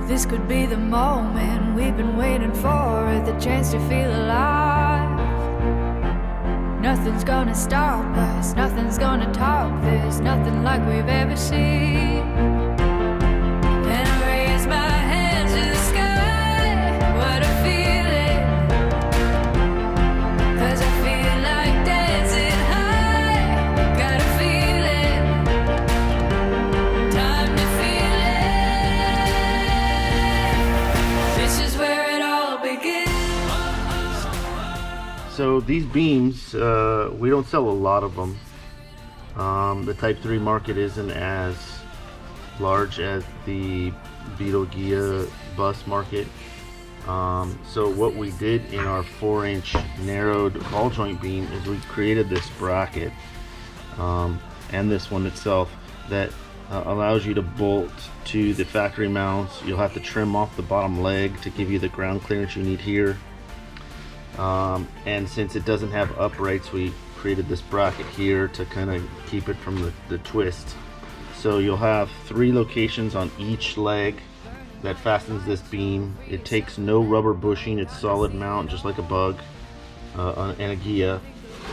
This could be the moment we've been waiting for, the chance to feel alive. Nothing's gonna stop us, nothing's gonna top this, nothing like we've ever seen. And I raise my hands to the sky, what a feeling. 'Cause I feel like dancing high, got a feeling, time to feel it. This is where it all begins. So these beams, we don't sell a lot of them. The Type 3 market isn't as large as the Goodyear bus market. So what we did in our 4-inch narrowed ball joint beam is we created this bracket and this one itself that allows you to bolt to the factory mounts. You'll have to trim off the bottom leg to give you the ground clearance you need here. And since it doesn't have uprights, we created this bracket here to kind of keep it from the twist. So you'll have 3 locations on each leg that fastens this beam. It takes no rubber bushing, it's solid mount just like a bug and a Goodyear,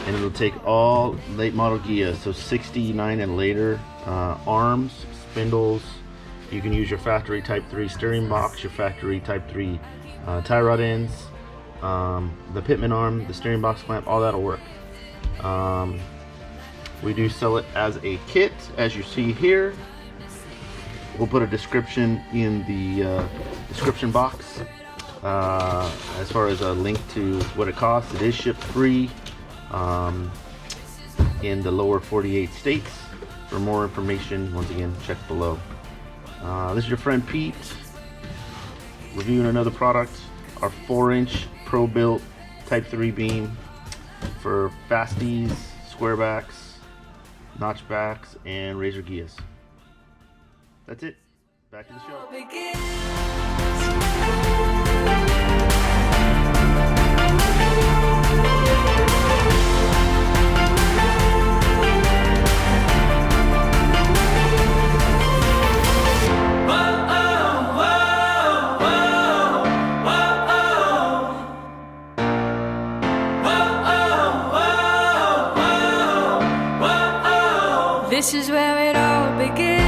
and it'll take all late model Goodyear, so 69 and later arms, spindles. You can use your factory Type 3 steering box, your factory Type 3 tie rod ends, the pitman arm, the steering box clamp, all that'll work. We do sell it as a kit, as you see here. We'll put a description in the description box as far as a link to what it costs. It is shipped free in the lower 48 states. For more information, once again, check below. This is your friend Pete reviewing another product, our 4-inch pro-built Type 3 beam for fasties, squarebacks, notchbacks, and razor Goodyears. That's it. Back to the show. This is where it all begins.